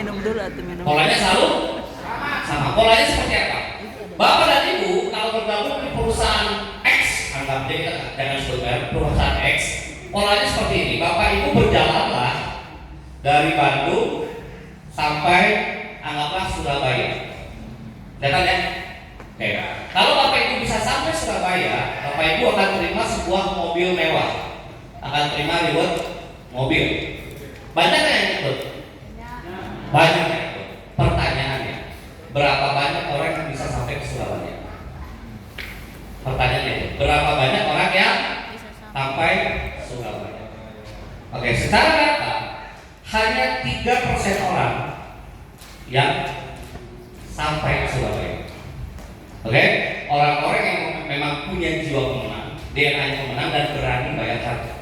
minum dulu atau minum. Polanya selalu sama. Polanya seperti apa? Bapak dan Ibu kalau bergabung di perusahaan X, anggap dia jangan sebutkan perusahaan X, polanya seperti ini. Bapak Ibu berjalanlah dari Bandung sampai anggaplah Surabaya. Lihat ya? Oke. Kalau Bapak Ibu bisa sampai Surabaya, Bapak Ibu akan terima sebuah mobil mewah. Akan terima reward mobil. Banyak yang ikut? Banyak yang ikut. Pertanyaannya, berapa banyak orang yang bisa sampai ke Surabaya? Pertanyaannya itu, berapa banyak orang yang sampai Surabaya? Oke, secara data hanya 3% orang yang sampai ke Surabaya. Oke, orang-orang yang memang punya jiwa pemenang, DNA pemenang dan berani bayar harga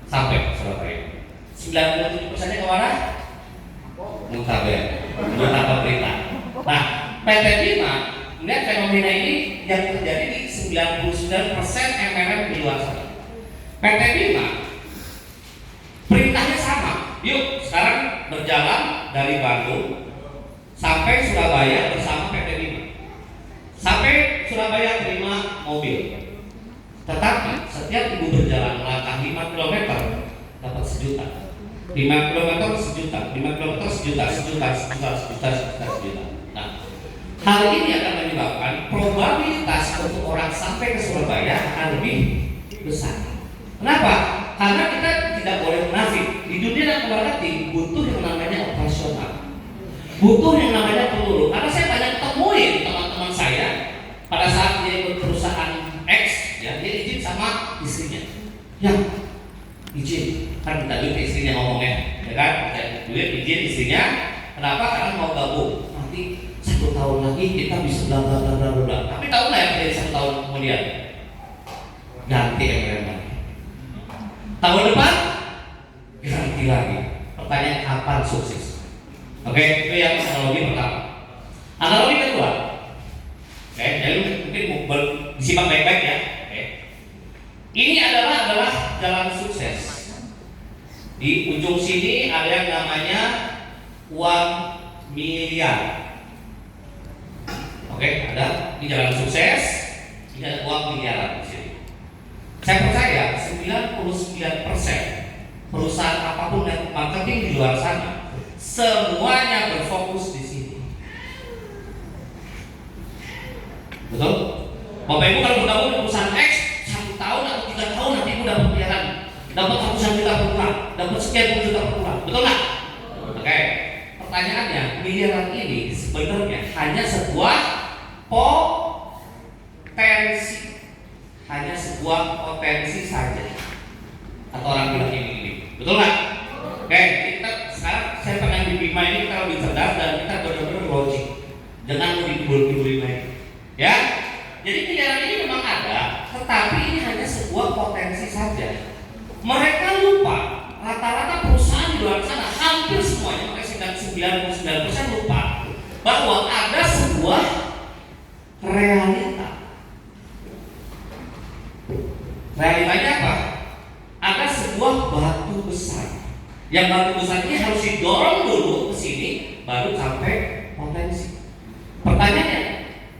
sampai ke Surabaya. 97%-nya kemana? Muntaber, menurut pemerintah. Nah, PT Bima melihat fenomena ini yang terjadi di 99% MLM di luar sana. PT Bima perintahnya sama. Yuk, sekarang berjalan dari Bandung sampai Surabaya bersama PT Bima. Sampai Surabaya terima mobil. Tetapi setiap ibu berjalan melangkah 5 km dapat 1 juta. 5 km 1 juta, 5 km 1 juta, 1 juta, 1 juta, 1 juta. Nah, hal ini akan menyebabkan probabilitas untuk orang sampai ke Surabaya akan lebih besar. Kenapa? Karena kita tidak boleh munafik. Di dunia marketing butuh yang namanya operasional, butuh yang namanya peluru. Karena saya banyak temuin teman-teman saya pada saat dia ikut perusahaan X, ya, dia izin sama istrinya, ya izin, kan minta duit istrinya ngomongnya, ya kan, minta duit izin istrinya. Kenapa? Karena mau gabung. Nanti 1 tahun lagi kita bisa bla bla bla bla bla. Tapi tahu nggak yang terjadi 1 tahun kemudian? Ganti MLM lagi. Tahun depan ganti lagi. Pertanyaan, kapan sukses? Oke, itu yang analogi pertama. Analogi kedua, oke, jadi mungkin disimak baik-baik ya. Oke. Ini adalah jalan sukses. Di ujung sini ada yang namanya uang miliar. Oke, ada di jalan sukses. Ini ada uang miliaran di sini. Saya percaya 99% perusahaan apapun yang marketing di luar sana semuanya berfokus di sini. Betul? Bapak Ibu kalau bergabung di perusahaan X 1 tahun atau 3 tahun nanti Ibu dapat miliaran, dapat ratusan juta per bulan, dapat sekian puluh juta per bulan. Betul nggak? Oke. Pertanyaannya, miliaran ini sebenarnya hanya sebuah potensi. Hanya sebuah potensi saja. Atau orang bilang ini. Betul nggak? Oke, kita sekarang saya pengen di Bima ini kita lebih cerdas dan kita benar-benar logik. Jangan mau dibully-bully lagi. Ya? Jadi miliaran ini memang ada, tetapi ini hanya sebuah potensi saja. Mereka lupa, rata-rata perusahaan di luar sana hampir semuanya, makanya 99% lupa bahwa ada sebuah realita. Realitanya apa? Ada sebuah batu besar. Yang batu besar ini harus didorong dulu ke sini, baru sampai potensi. Pertanyaannya,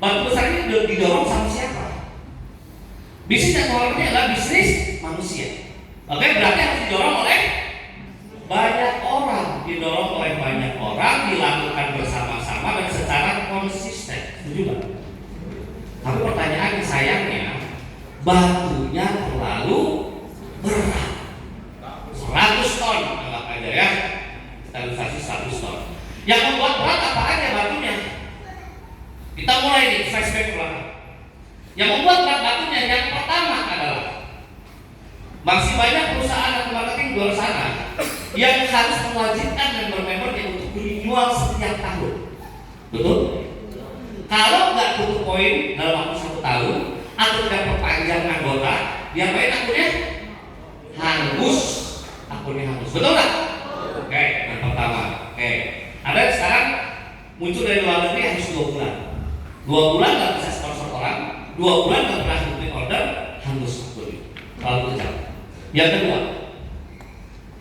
batu besar ini didorong sama siapa? Bisnis yang keluarnya adalah bisnis manusia. Oke, berarti harus didorong oleh banyak orang, didorong oleh banyak orang, dilakukan bersama-sama dan secara konsisten. Setuju nggak? Tapi pertanyaannya sayangnya batunya terlalu berat. 100 ton anggap aja ya. Kita kasih 100 ton. Yang membuat berat apa aja batunya? Kita mulai nih flashback ke belakang. Yang membuat berat batunya yang pertama adalah masih banyak perusahaan atau marketing di luar sana yang harus mewajibkan member yang untuk renewal setiap tahun. Betul? Kalau nggak tutup poin dalam waktu 1 tahun atau tidak perpanjang anggota, yang lain akunnya hangus. Betul nggak? Oke, yang pertama. Oke, ada sekarang muncul dari luar negeri harus 2 bulan. 2 bulan nggak bisa sponsor orang, 2 bulan nggak pernah booking order, hangus akunnya. Lalu kejam. Yang kedua,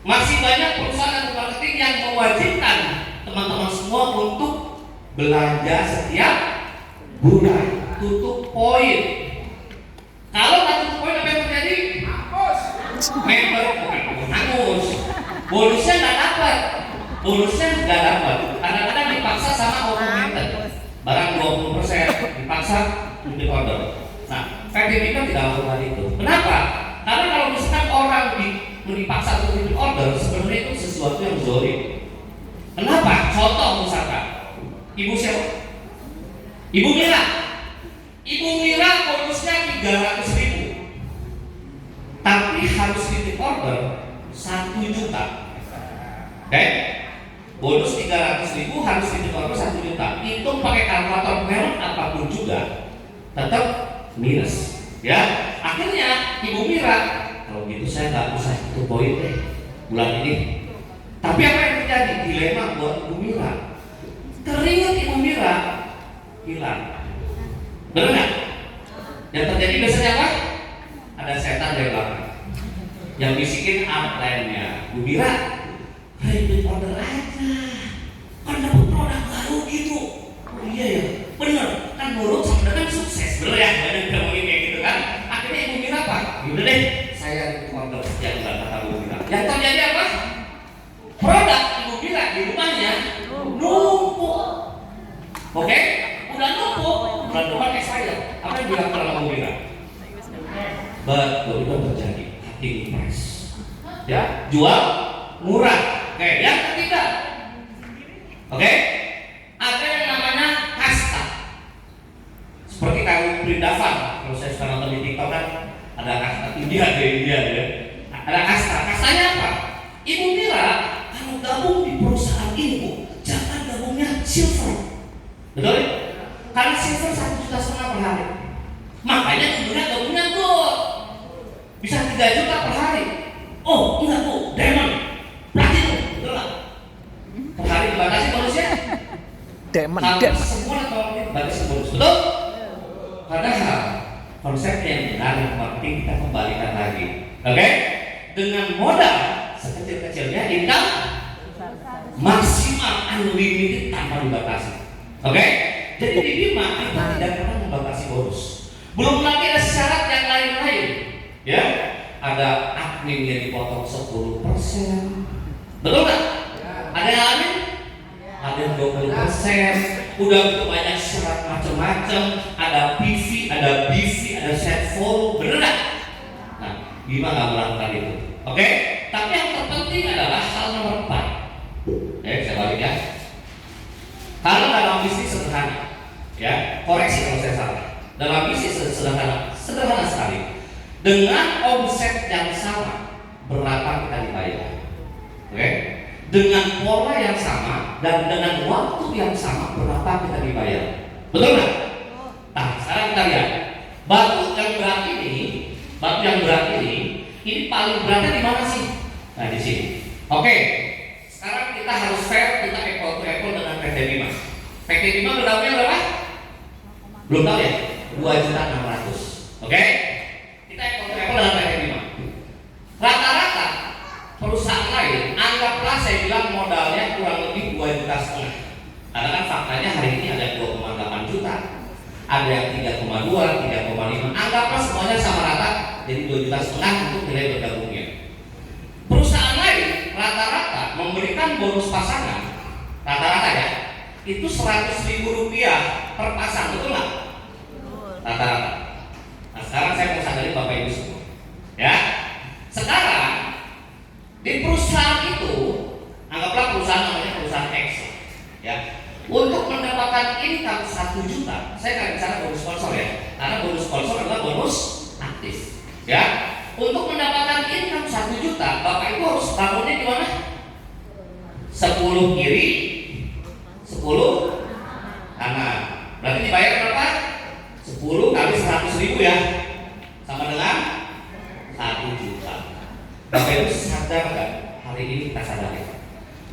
masih banyak perusahaan marketing yang mewajibkan teman-teman semua belanja setiap bulan, tutup poin. Kalau nggak tutup poin apa yang terjadi? Member hangus, bonusnya nggak dapat, kadang-kadang dipaksa sama automated, barang 20% dipaksa repeat order. Nah, PTBI kan tidak lakukan itu. Kenapa? Karena kalau misalkan orang dipaksa untuk repeat order, sebenarnya itu sesuatu yang zolim. Kenapa? Contoh misalkan, ibu siapa? Ibu Mira bonusnya 300.000, tapi harus repeat order 1 juta. Oke? Bonus 300.000 harus repeat order 1 juta. Itu pakai kalkulator merek apapun juga tetap minus. Ya, akhirnya Ibu Mira, kalau gitu saya nggak usah itu poin deh bulan ini. Tapi apa yang terjadi? Dilema buat Ibu Mira. Keringat Ibu Mira hilang. Benar nggak? Yang terjadi biasanya apa? Ada setan dari belakang yang bisikin upline-nya. Bu Mira, repeat order aja, kan dapat produk baru gitu. Oh iya ya, bener. Kan nurut sama dengan sukses, bener ya? Banyak yang ngomongin kayak gitu kan. Akhirnya Ibu Mira apa? Yaudah deh, saya repeat order sekian bulan, kata Bu Mira. Yang terjadi apa? Produk Ibu Mira di rumahnya numpuk. Oke? Udah numpuk, bulan depan expired. Apa yang dilakukan sama Bu Mira? Betul, itu terjadi. Cutting price. Ya, jual murah. Oke, yang ketiga. Oke? Ada yang namanya kasta. Seperti kayu Prindavan. Kalau saya suka nonton di TikTok kan ada kasta India ya. Ada kasta. Kastanya apa? Ibu Mira kalau gabung di perusahaan ini, Bu, jangan gabungnya silver. Betul? Karena silver 1,5 juta per hari. Makanya kemudian gabungnya gold. Bisa 3 juta per hari. Oh, enggak Bu, diamond, platinum, betul nggak? Per hari dibatasi bonusnya. Diamond. Semua atau dibatasi bonus, betul? Padahal konsepnya yang benar yang penting kita kembalikan lagi. Oke? Dengan modal sekecil-kecilnya, income maksimal unlimited tanpa dibatasi. Oke? Jadi di Bima kita tidak pernah membatasi bonus. Belum lagi ada syarat yang lain-lain. Ya, ada adminnya dipotong 10%. Betul nggak? Ada yang lain? Ada yang 20%. Udah begitu banyak syarat macam-macam. Ada PV, ada BV, ada set follow. Bener nggak? Nah, Bima nggak melakukan itu. Oke? Tapi yang terpenting adalah hal nomor 4. Saya balik ya. Kalau dalam bisnis sederhana, ya, koreksi kalau saya salah. Dalam bisnis sederhana sekali. Dengan omset yang sama, berapa kita dibayar? Oke? Dengan pola yang sama dan dengan waktu yang sama, berapa kita dibayar? Betul nggak? Nah, sekarang kita lihat. Batu yang berat ini paling beratnya di mana sih? Nah, di sini. Oke. Sekarang kita harus fair, kita apple to apple dengan PT Bima. PT Bima berdapatnya berapa? Belum tahu ya? 2.600.000. Oke? Kita apple to apple dengan PT Bima. Rata-rata perusahaan lain, anggaplah saya bilang modalnya kurang lebih 2,5 juta. Karena kan faktanya hari ini ada 2,8 juta, ada yang 3,2, 3,5. Anggaplah semuanya sama rata, jadi 2,5 juta untuk nilai bergabungnya. Perusahaan lain rata-rata memberikan bonus pasangan, rata-rata ya, itu Rp100.000 per pasang, betul nggak? Rata-rata. Nah, sekarang saya mau sadarin Bapak Ibu semua, ya. Sekarang di perusahaan itu, anggaplah perusahaan namanya perusahaan X, ya. Untuk mendapatkan income 1 juta, saya nggak bicara bonus sponsor ya, karena bonus sponsor adalah bonus aktif, ya. Untuk mendapatkan income 1 juta, Bapak Ibu harus bangunnya di mana? 10 kiri, 10 kanan. Berarti dibayar berapa? 10 kali 100.000 ya, sama dengan 1 juta. Bapak Ibu sadar nggak? Hari ini kita sadari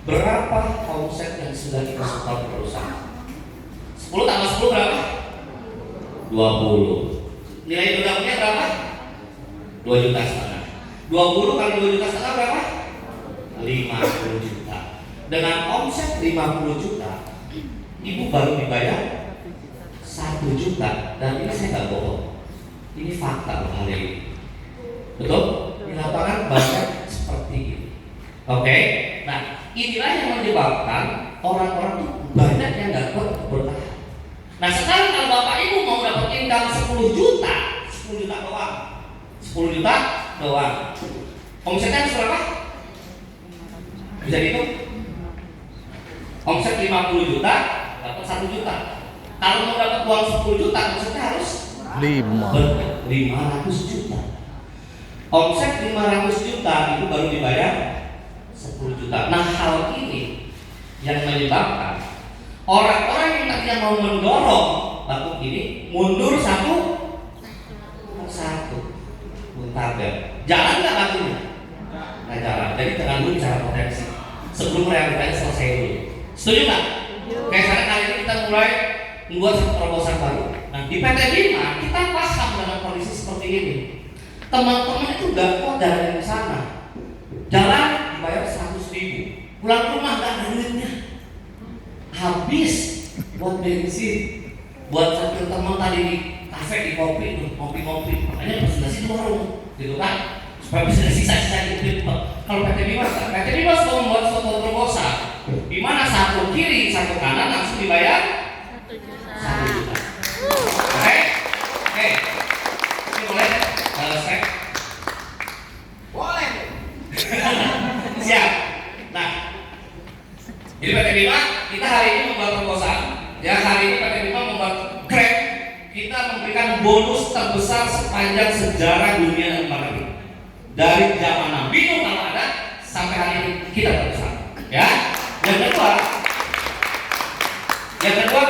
berapa omset yang sudah kita setor di perusahaan? 10 tambah 10 berapa? 20. Nilai bergabungnya berapa? 2,5 juta. 20 kali 2,5 juta berapa? 50 juta. Dengan omset 50 juta, ibu baru dibayar 1 juta, dan ini saya nggak bohong, ini fakta loh hari ini, betul? Di lapangan banyak seperti ini. Oke, nah inilah yang menyebabkan orang-orang tuh banyak yang nggak kuat bertahan. Nah sekarang kalau bapak ibu mau dapat income 10 juta, 10 juta doang, 10 juta doang, omsetnya berapa? Bisa dihitung? Omset 50 juta, dapat 1 juta. Kalau mau dapat uang 10 juta, omsetnya harus 500 juta. Omset 500 juta itu baru dibayar 10 juta. Nah hal ini yang menyebabkan orang-orang yang tadinya mau mendorong batu ini mundur satu persatu. Muntaber. Jalan nggak batunya? Nggak jalan. Jadi jangan dulu bicara potensi sebelum realitanya selesai dulu. Setuju nggak? Kayak sekarang kali ini kita mulai membuat satu terobosan baru. Nah di PT Bima kita paham dalam kondisi seperti ini. Teman-teman itu nggak kuat jalan ke sana. Jalan dibayar 100.000, pulang rumah nggak ada duitnya, habis buat bensin, buat sambil teman tadi di kafe di kopi tuh ngopi-ngopi, makanya presentasi di warung, gitu kan, supaya bisa sisa-sisa duit. Kalau PT Bima sudah membuat suatu terobosan, di mana satu kiri satu kanan langsung dibayar 1 juta. Oke, ini boleh selesai? Boleh. Siap. Nah, jadi PT Bima kita hari ini membuat terobosan. Ya hari ini PT Bima membuat Grab. Kita memberikan bonus terbesar sepanjang sejarah dunia lembaga ini. Dari zaman Nabi Nuh kalau ada sampai hari ini kita terbesar. Ya. Yang kedua